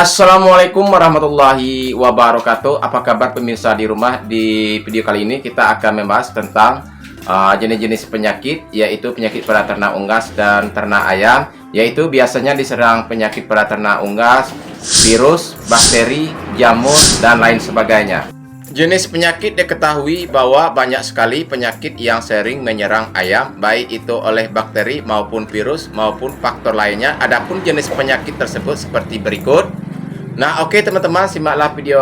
Assalamualaikum warahmatullahi wabarakatuh. Apa kabar pemirsa di rumah? Di video kali ini kita akan membahas tentang jenis-jenis penyakit, yaitu penyakit pada ternak unggas dan ternak ayam, yaitu biasanya diserang penyakit pada ternak unggas, virus, bakteri, jamur, dan lain sebagainya. Jenis penyakit diketahui bahwa banyak sekali penyakit yang sering menyerang ayam, baik itu oleh bakteri maupun virus maupun faktor lainnya. Adapun jenis penyakit tersebut seperti berikut. Nah, oke teman-teman, simaklah video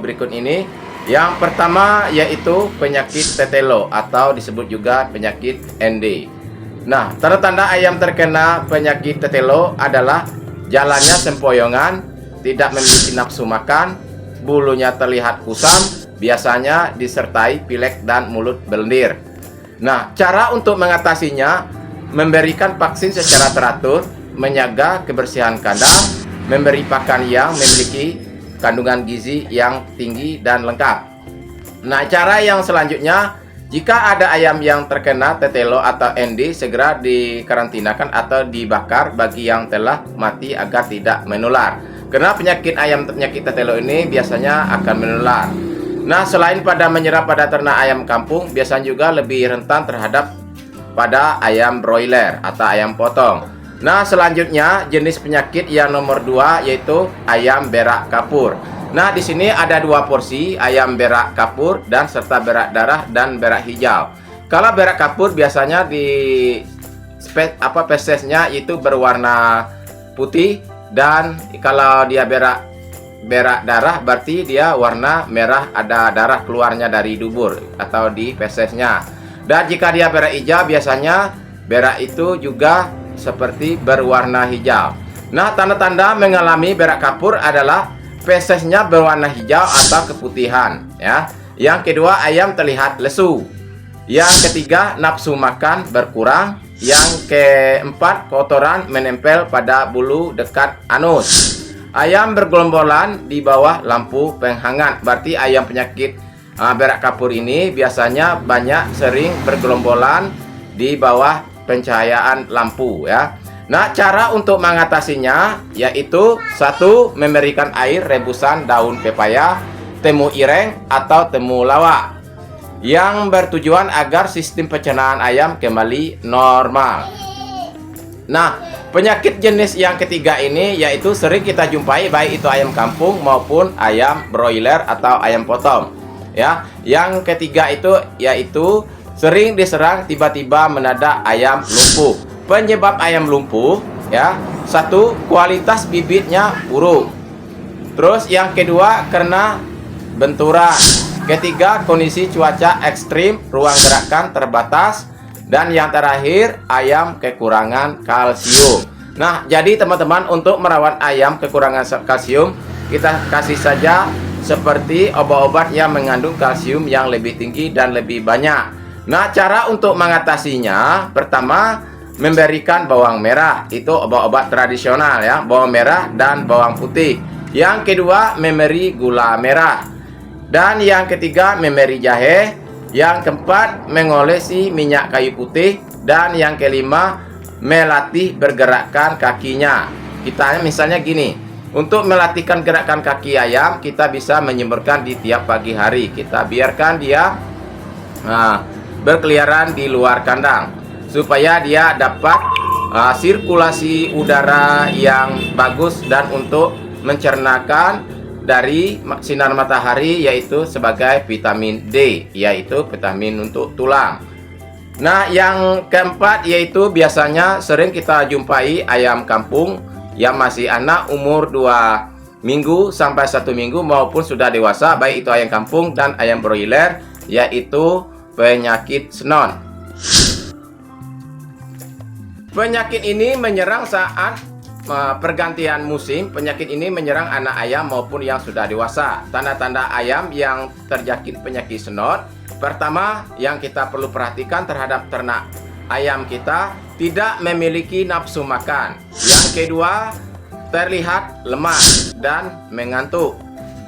berikut ini. Yang pertama yaitu penyakit tetelo atau disebut juga penyakit ND. Nah, tanda-tanda ayam terkena penyakit tetelo adalah jalannya sempoyongan, tidak memiliki nafsu makan, bulunya terlihat kusam, biasanya disertai pilek dan mulut berlendir. Nah, cara untuk mengatasinya, memberikan vaksin secara teratur, menjaga kebersihan kandang, memberi pakan yang memiliki kandungan gizi yang tinggi dan lengkap. Nah, cara yang selanjutnya, jika ada ayam yang terkena tetelo atau ND, segera dikarantinakan atau dibakar bagi yang telah mati agar tidak menular. Karena penyakit tetelo ini biasanya akan menular. Nah, selain pada menyerang pada ternak ayam kampung, biasanya juga lebih rentan terhadap pada ayam broiler atau ayam potong. Nah, selanjutnya jenis penyakit yang nomor 2 yaitu ayam berak kapur. Nah, di sini ada 2 porsi ayam berak kapur dan serta berak darah dan berak hijau. Kalau berak kapur biasanya di fesesnya itu berwarna putih, dan kalau dia berak darah berarti dia warna merah, ada darah keluarnya dari dubur atau di fesesnya. Dan jika dia berak hijau, biasanya berak itu juga seperti berwarna hijau. Nah, tanda-tanda mengalami berak kapur adalah fesesnya berwarna hijau atau keputihan, ya. Yang kedua, ayam terlihat lesu. Yang ketiga, nafsu makan berkurang. Yang keempat, kotoran menempel pada bulu dekat anus. Ayam bergelombolan di bawah lampu penghangat. Berarti ayam penyakit berak kapur ini biasanya sering bergelombolan di bawah pencahayaan lampu, ya. Nah, cara untuk mengatasinya yaitu 1. Memberikan air rebusan daun pepaya, temu ireng atau temu lawak yang bertujuan agar sistem pencernaan ayam kembali normal. Nah, penyakit jenis yang ketiga ini yaitu sering kita jumpai baik itu ayam kampung maupun ayam broiler atau ayam potong, ya. Yang ketiga itu yaitu sering diserang tiba-tiba mendadak ayam lumpuh. Penyebab ayam lumpuh, ya, 1. Kualitas bibitnya buruk. Terus yang kedua karena benturan. Ketiga, kondisi cuaca ekstrim, ruang gerakan terbatas. Dan yang terakhir, ayam kekurangan kalsium. Nah, jadi teman-teman, untuk merawat ayam kekurangan kalsium, kita kasih saja seperti obat-obat yang mengandung kalsium yang lebih tinggi dan lebih banyak. Nah, cara untuk mengatasinya, pertama, memberikan bawang merah. Itu obat-obat tradisional, ya, bawang merah dan bawang putih. Yang kedua, memberi gula merah. Dan yang ketiga, memberi jahe. Yang keempat, mengolesi minyak kayu putih. Dan yang kelima, melatih bergerakkan kakinya. Kita misalnya gini, untuk melatihkan gerakan kaki ayam, kita bisa menyemburkan di tiap pagi hari. Kita biarkan dia berkeliaran di luar kandang supaya dia dapat sirkulasi udara yang bagus dan untuk mencernakan dari sinar matahari, yaitu sebagai vitamin D, yaitu vitamin untuk tulang. Nah, yang keempat yaitu biasanya sering kita jumpai ayam kampung yang masih anak umur 2 minggu sampai 1 minggu maupun sudah dewasa, baik itu ayam kampung dan ayam broiler, yaitu penyakit snon. Penyakit ini menyerang saat pergantian musim. Penyakit ini menyerang anak ayam maupun yang sudah dewasa. Tanda-tanda ayam yang terjangkit penyakit snot. Pertama, yang kita perlu perhatikan terhadap ternak ayam kita, tidak memiliki nafsu makan. Yang kedua, terlihat lemah dan mengantuk.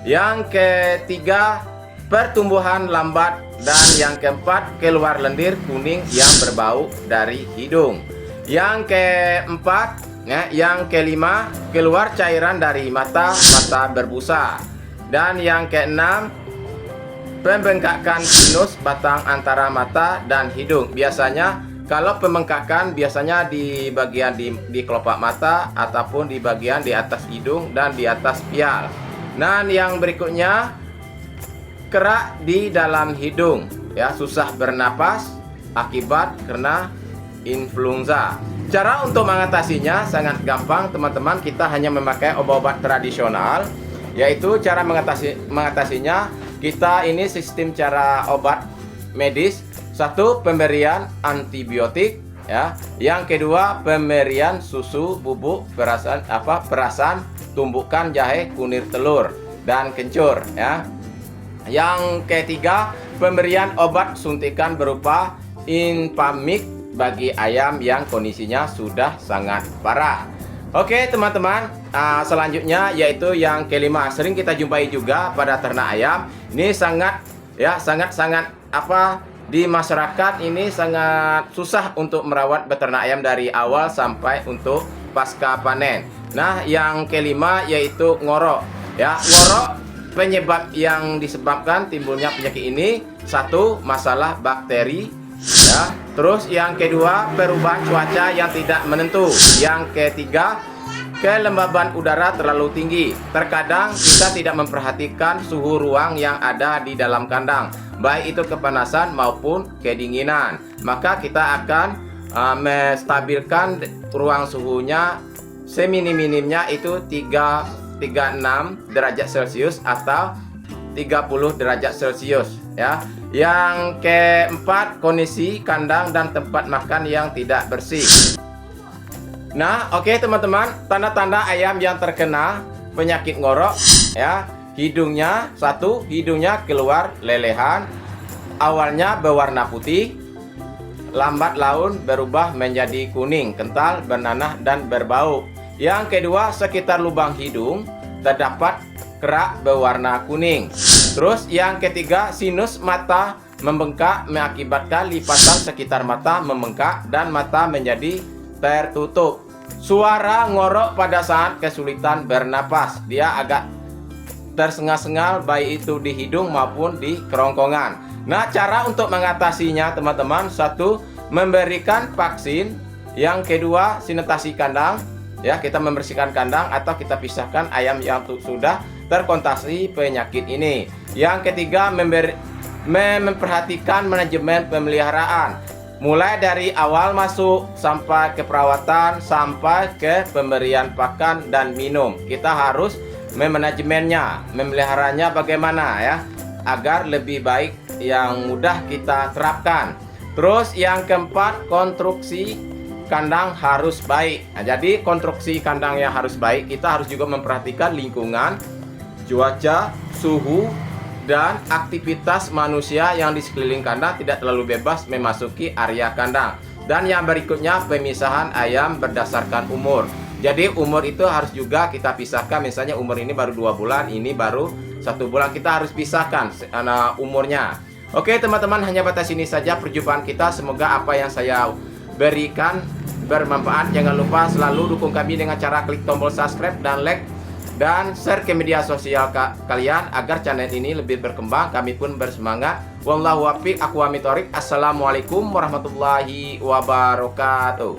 Yang ketiga, pertumbuhan lambat. Dan yang keempat, keluar lendir kuning yang berbau dari hidung. Yang keempat, Ya, yang kelima, keluar cairan dari mata berbusa. Dan yang keenam, pembengkakan sinus batang antara mata dan hidung. Biasanya kalau pembengkakan biasanya di bagian di kelopak mata ataupun di bagian di atas hidung dan di atas pial. Nah, yang berikutnya, kerak di dalam hidung, ya, susah bernapas akibat karena influenza. Cara untuk mengatasinya sangat gampang, teman-teman. Kita hanya memakai obat-obat tradisional, yaitu cara mengatasinya kita ini sistem cara obat medis. Satu, pemberian antibiotik, ya. Yang kedua, pemberian susu bubuk perasan tumbukan jahe, kunir telur dan kencur, ya. Yang ketiga, pemberian obat suntikan berupa Infamix bagi ayam yang kondisinya sudah sangat parah. Oke, teman-teman, selanjutnya yaitu yang kelima, sering kita jumpai juga pada ternak ayam. Ini sangat di masyarakat ini sangat susah untuk merawat beternak ayam dari awal sampai untuk pasca panen. Nah, yang kelima yaitu ngorok, ya. Ngorok, penyebab yang disebabkan timbulnya penyakit ini, satu, masalah bakteri, ya. Terus yang kedua, perubahan cuaca yang tidak menentu. Yang ketiga, kelembaban udara terlalu tinggi. Terkadang kita tidak memperhatikan suhu ruang yang ada di dalam kandang, baik itu kepanasan maupun kedinginan. Maka kita akan menstabilkan ruang suhunya seminim-minimnya itu 36 derajat Celcius atau 30 derajat Celcius, ya. Yang keempat, kondisi kandang dan tempat makan yang tidak bersih. Nah, oke, teman-teman, tanda-tanda ayam yang terkena penyakit ngorok, ya. Hidungnya, satu, hidungnya keluar lelehan, awalnya berwarna putih, lambat laun berubah menjadi kuning, kental, bernanah dan berbau. Yang kedua, sekitar lubang hidung terdapat kerak berwarna kuning. Terus yang ketiga, sinus mata membengkak mengakibatkan lipatan sekitar mata membengkak dan mata menjadi tertutup. Suara ngorok pada saat kesulitan bernapas, dia agak tersengal-sengal baik itu di hidung maupun di kerongkongan. Nah, cara untuk mengatasinya, teman-teman, satu, memberikan vaksin. Yang kedua, sanitasi kandang, ya, kita membersihkan kandang atau kita pisahkan ayam yang sudah terkontaminasi penyakit ini. Yang ketiga, memperhatikan manajemen pemeliharaan, mulai dari awal masuk sampai ke perawatan sampai ke pemberian pakan dan minum. Kita harus memanajemennya, memeliharanya bagaimana, ya, agar lebih baik, yang mudah kita terapkan. Terus yang keempat, konstruksi kandang harus baik. Nah, jadi konstruksi kandang yang harus baik, kita harus juga memperhatikan lingkungan, cuaca, suhu, dan aktivitas manusia yang di sekeliling kandang tidak terlalu bebas memasuki area kandang. Dan yang berikutnya, pemisahan ayam berdasarkan umur. Jadi umur itu harus juga kita pisahkan. Misalnya umur ini baru 2 bulan, ini baru 1 bulan, kita harus pisahkan umurnya. Oke, teman-teman, hanya batas ini saja perjumpaan kita. Semoga apa yang saya berikan bermanfaat. Jangan lupa selalu dukung kami dengan cara klik tombol subscribe dan like dan share ke media sosial kalian agar channel ini lebih berkembang. Kami pun bersemangat. Wallahu a'lam bishawab. Assalamualaikum warahmatullahi wabarakatuh.